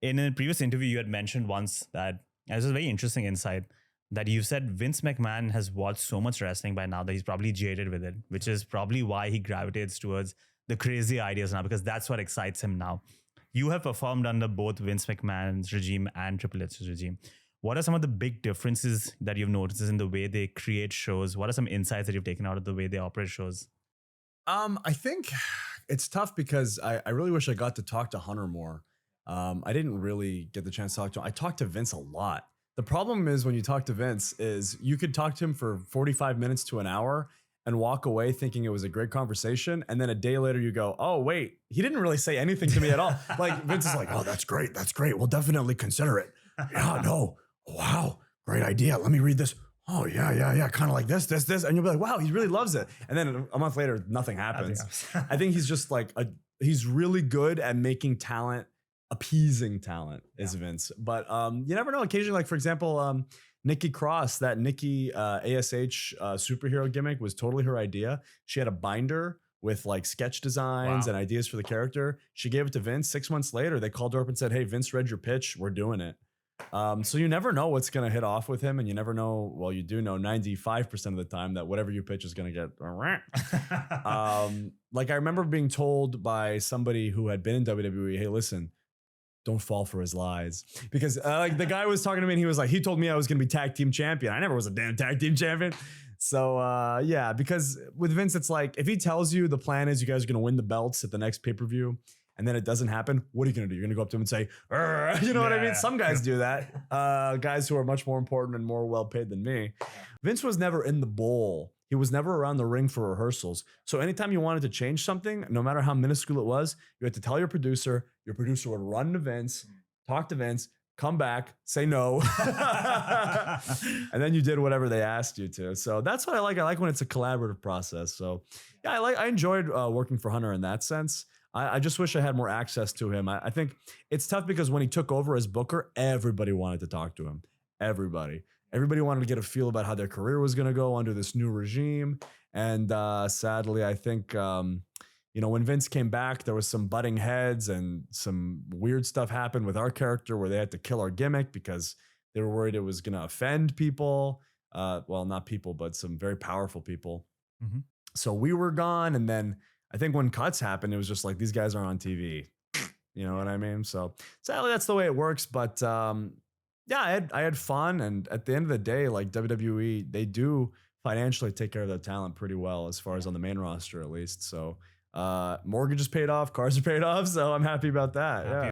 In a previous interview, you had mentioned once that, and this is a very interesting insight, that you said Vince McMahon has watched so much wrestling by now that he's probably jaded with it, which is probably why he gravitates towards the crazy ideas now, because that's what excites him now. You have performed under both Vince McMahon's regime and Triple H's regime. What are some of the big differences that you've noticed in the way they create shows? What are some insights that you've taken out of the way they operate shows? I think it's tough because I really wish I got to talk to Hunter more. I didn't really get the chance to talk to him. I talked to Vince a lot. The problem is when you talk to Vince is you could talk to him for 45 minutes to an hour and walk away thinking it was a great conversation. And then a day later you go, oh, wait, he didn't really say anything to me at all. Like Vince is like, oh, that's great. That's great. We'll definitely consider it. Yeah, no. Wow. Great idea. Let me read this. Oh, yeah. Kind of like this. And you'll be like, wow, he really loves it. And then a month later, nothing happens. I think he's just like, he's really good at making talent, appeasing talent is Vince. But you never know. Occasionally, like for example, Nikki Cross, that Nikki ASH superhero gimmick was totally her idea. She had a binder with like sketch designs and ideas for the character. She gave it to Vince. 6 months later, they called her up and said, hey, Vince read your pitch. We're doing it. So you never know what's going to hit off with him. And you never know, well, you do know 95% of the time that whatever you pitch is going to get. Like I remember being told by somebody who had been in WWE, hey, listen, don't fall for his lies. Because like the guy was talking to me and he was like, he told me I was going to be tag team champion. I never was a damn tag team champion. So yeah, because with Vince, it's like, if he tells you the plan is you guys are going to win the belts at the next pay-per-view, and then it doesn't happen, what are you going to do? You're going to go up to him and say, you know what I mean? Some guys do that. Guys who are much more important and more well-paid than me. Vince was never in the bowl. He was never around the ring for rehearsals. So anytime you wanted to change something, no matter how minuscule it was, you had to tell your producer would run to Vince, talk to Vince, come back, say no. And then you did whatever they asked you to. So that's what I like. I like when it's a collaborative process. So yeah, I enjoyed working for Hunter in that sense. I just wish I had more access to him. I think it's tough because when he took over as booker, everybody wanted to talk to him. Everybody wanted to get a feel about how their career was going to go under this new regime. And sadly, I think, when Vince came back, there was some butting heads and some weird stuff happened with our character where they had to kill our gimmick because they were worried it was going to offend people. Well, not people, but some very powerful people. Mm-hmm. So we were gone. And then I think when cuts happened, it was just like, these guys are on TV. You know what I mean? So sadly, that's the way it works. But yeah, I had fun. And at the end of the day, like WWE, they do financially take care of their talent pretty well, as far as on the main roster, at least. So mortgage is paid off, cars are paid off. So I'm happy about that. Yeah.